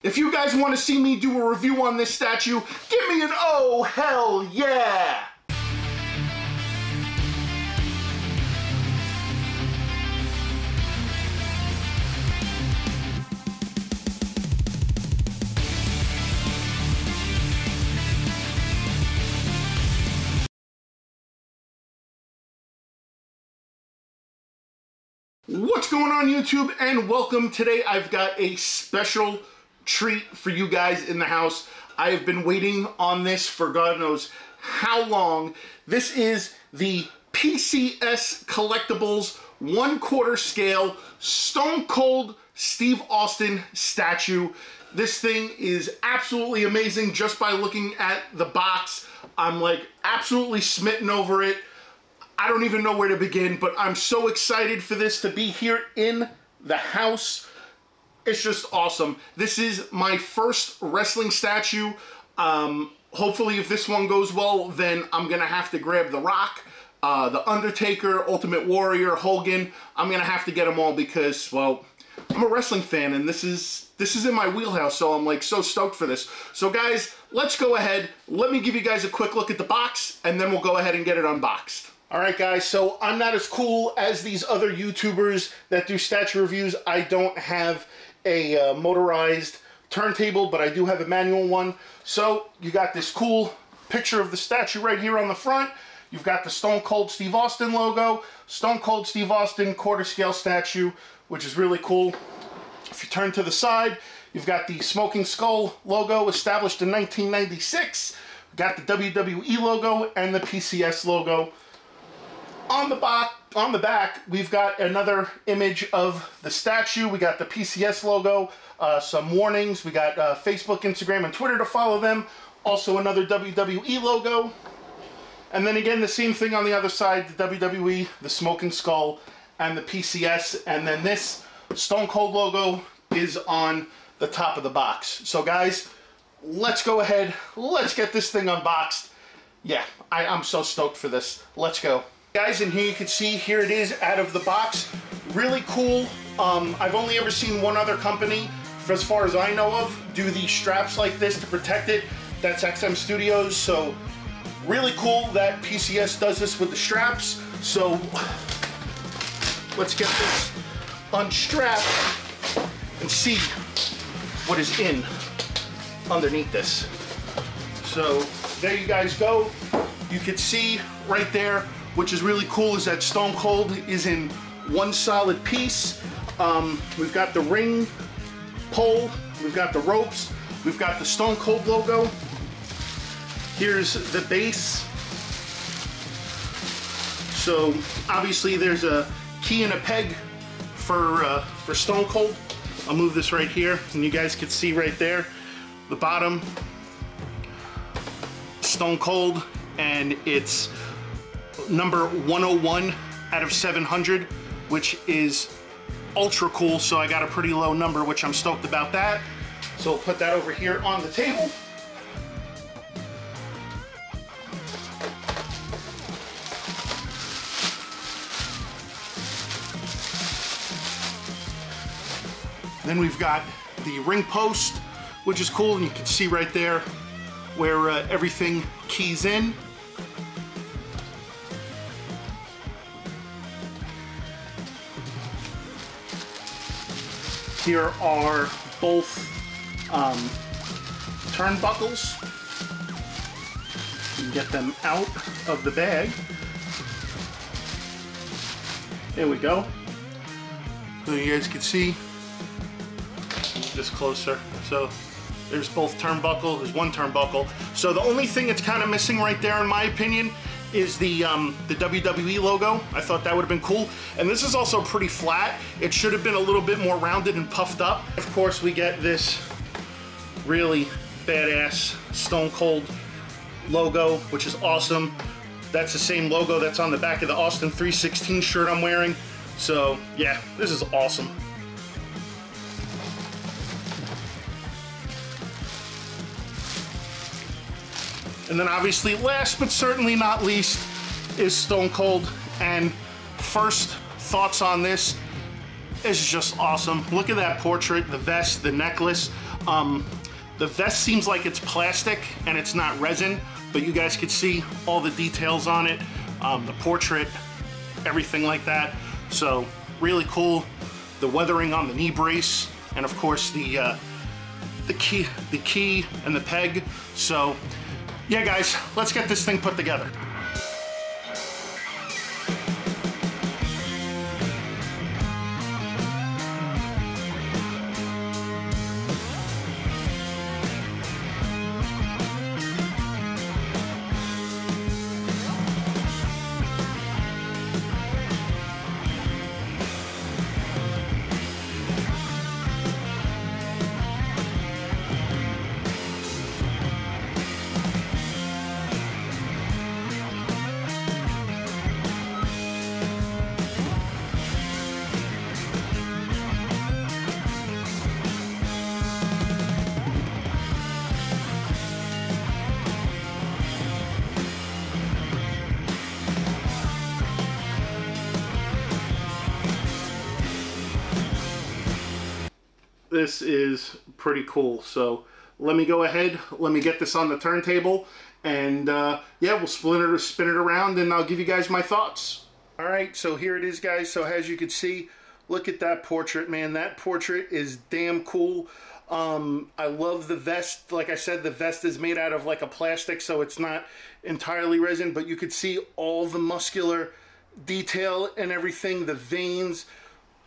If you guys want to see me do a review on this statue, give me an oh hell yeah! What's going on YouTube, and welcome. Today I've got a special treat for you guys in the house. I have been waiting on this for God knows how long. This is the PCS Collectibles 1/4 scale Stone Cold Steve Austin statue. This thing is absolutely amazing. Just by looking at the box, I'm like absolutely smitten over it. I don't even know where to begin, but I'm so excited for this to be here in the house. It's just awesome. This is my first wrestling statue. Hopefully if this one goes well, then I'm gonna have to grab The Rock, The Undertaker, Ultimate Warrior, Hogan. I'm gonna have to get them all because, well, I'm a wrestling fan and this is in my wheelhouse, so I'm like so stoked for this. So guys, let's go ahead. Let me give you guys a quick look at the box and then we'll go ahead and get it unboxed. Alright guys, so I'm not as cool as these other YouTubers that do statue reviews. I don't have a motorized turntable, but I do have a manual one. So you got this cool picture of the statue right here on the front. You've got the Stone Cold Steve Austin logo, Stone Cold Steve Austin 1/4 scale statue, which is really cool. If you turn to the side, you've got the Smoking Skull logo, established in 1996. We've got the WWE logo and the PCS logo. On the back, we've got another image of the statue. We got the PCS logo, some warnings. We got Facebook, Instagram, and Twitter to follow them. Also another WWE logo. And then again, the same thing on the other side, the WWE, the Smoking Skull, and the PCS. And then this Stone Cold logo is on the top of the box. So guys, let's go ahead. Let's get this thing unboxed. Yeah, I'm so stoked for this. Let's go. Guys, and here you can see, here it is out of the box. Really cool. I've only ever seen one other company, as far as I know of, do these straps like this to protect it. That's XM Studios. So really cool that PCS does this with the straps. So let's get this unstrapped and see what is in underneath this. So there you guys go. You can see right there, which is really cool, is that Stone Cold is in one solid piece. We've got the ring pole, we've got the ropes, we've got the Stone Cold logo. Here's the base. So obviously there's a key and a peg for Stone Cold. I'll move this right here and you guys can see right there, the bottom, Stone Cold, and it's number 101 out of 700, which is ultra cool. So I got a pretty low number, which I'm stoked about that. So we'll put that over here on the table. Then we've got the ring post, which is cool, and you can see right there where everything keys in. Here are both turnbuckles. You can get them out of the bag. There we go. So you guys can see this closer. So there's both turnbuckle. There's one turnbuckle. So the only thing that's kind of missing right there, in my opinion, is the WWE logo. I thought that would have been cool. And this is also pretty flat. It should have been a little bit more rounded and puffed up. Of course, we get this really badass Stone Cold logo, which is awesome. That's the same logo that's on the back of the Austin 316 shirt I'm wearing. So yeah, this is awesome. And then obviously, last but certainly not least, is Stone Cold. And first thoughts on this is just awesome. Look at that portrait, the vest, the necklace. The vest seems like it's plastic and it's not resin, but you guys can see all the details on it, the portrait, everything like that. So really cool. The weathering on the knee brace, and of course the key and the peg. So yeah, guys, let's get this thing put together. This is pretty cool. So let me go ahead, let me get this on the turntable, and yeah, we'll spin it around, and I'll give you guys my thoughts. All right, so here it is, guys. So as you can see, look at that portrait, man. That portrait is damn cool. I love the vest. Like I said, the vest is made out of like a plastic, so it's not entirely resin, but you could see all the muscular detail and everything, the veins.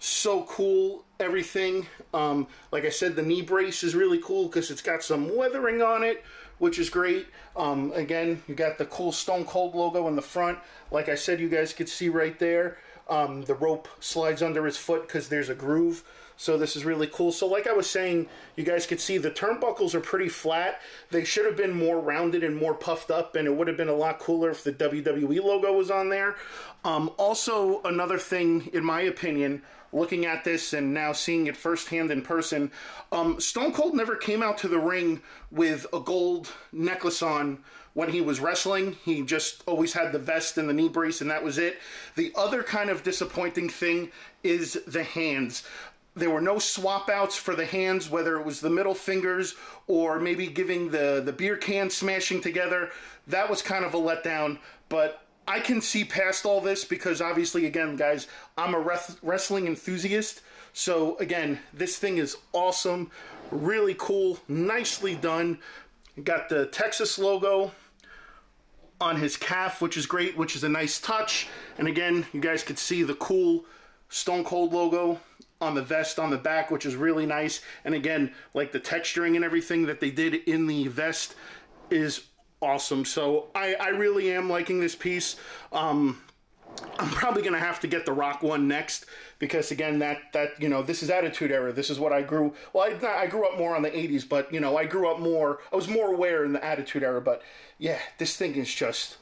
So cool, everything. Like I said, the knee brace is really cool because it's got some weathering on it, which is great. Again, you got the cool Stone Cold logo in the front. Like I said, you guys could see right there. The rope slides under his foot because there's a groove. So this is really cool. So like I was saying, you guys could see the turnbuckles are pretty flat. They should have been more rounded and more puffed up, and it would have been a lot cooler if the WWE logo was on there. Also, another thing, in my opinion, looking at this and now seeing it firsthand in person, Stone Cold never came out to the ring with a gold necklace on when he was wrestling. He just always had the vest and the knee brace, and that was it. The other kind of disappointing thing is the hands. There were no swap outs for the hands, whether it was the middle fingers or maybe giving the beer can smashing together. That was kind of a letdown, but I can see past all this because obviously, again, guys, I'm a wrestling enthusiast. So again, this thing is awesome, really cool, nicely done. Got the Texas logo on his calf, which is great, which is a nice touch. And again, you guys could see the cool Stone Cold logo on the vest on the back, which is really nice. And again, like the texturing and everything that they did in the vest is awesome. So I really am liking this piece. I'm probably gonna have to get the Rock one next because again, that you know, this is Attitude Era. This is what I grew. Well, I grew up more on the '80s, but you know, I was more aware in the Attitude Era. But yeah, this thing is just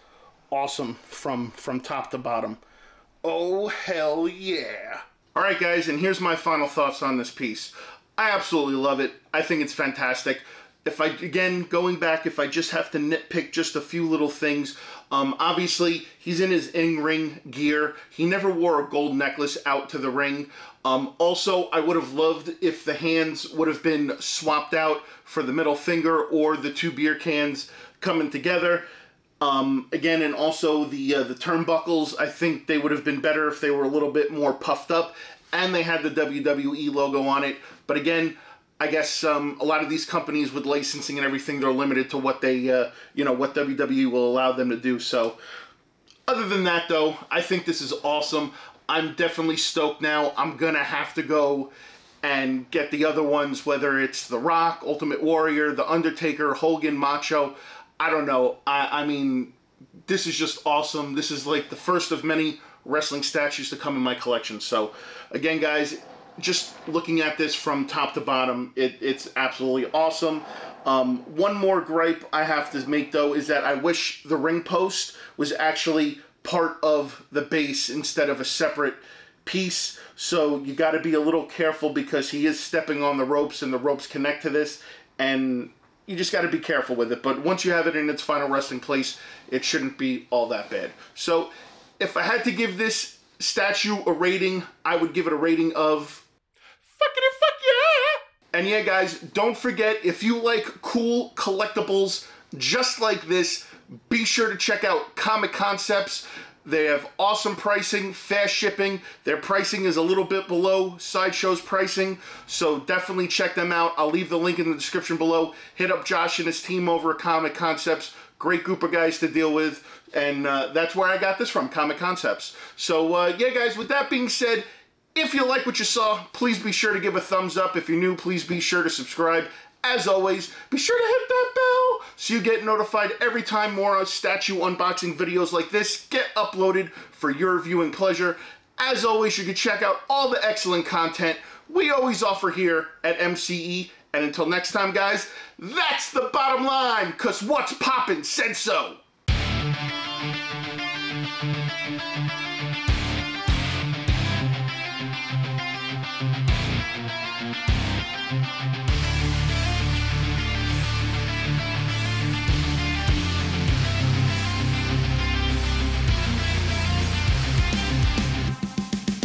awesome from top to bottom. Oh hell yeah! All right, guys, and here's my final thoughts on this piece. I absolutely love it. I think it's fantastic. If I just have to nitpick just a few little things, obviously he's in his in-ring gear. He never wore a gold necklace out to the ring. Also, I would have loved if the hands would have been swapped out for the middle finger or the two beer cans coming together. Again, and also the turnbuckles, I think they would have been better if they were a little bit more puffed up and they had the WWE logo on it. But again, I guess a lot of these companies with licensing and everything, they're limited to what they, what WWE will allow them to do. So other than that, though, I think this is awesome. I'm definitely stoked now. I'm going to have to go and get the other ones, whether it's The Rock, Ultimate Warrior, The Undertaker, Hogan, Macho. I don't know. I mean, this is just awesome. This is like the first of many wrestling statues to come in my collection. So again, guys, just looking at this from top to bottom, it's absolutely awesome. One more gripe I have to make, though, is that I wish the ring post was actually part of the base instead of a separate piece. So you got to be a little careful because he is stepping on the ropes and the ropes connect to this, and you just got to be careful with it. But once you have it in its final resting place, it shouldn't be all that bad. So if I had to give this statue a rating, I would give it a rating of fuck And yeah, guys, don't forget, if you like cool collectibles just like this, be sure to check out Comic Concepts. They have awesome pricing, fast shipping. Their pricing is a little bit below Sideshow's pricing, so definitely check them out. I'll leave the link in the description below. Hit up Josh and his team over at Comic Concepts. Great group of guys to deal with, and that's where I got this from, Comic Concepts. So yeah, guys, with that being said, if you like what you saw, please be sure to give a thumbs up. If you're new, please be sure to subscribe. As always, be sure to hit that bell so you get notified every time more statue unboxing videos like this get uploaded for your viewing pleasure. As always, you can check out all the excellent content we always offer here at MCE. And until next time, guys, that's the bottom line, 'cause what's poppin' said so.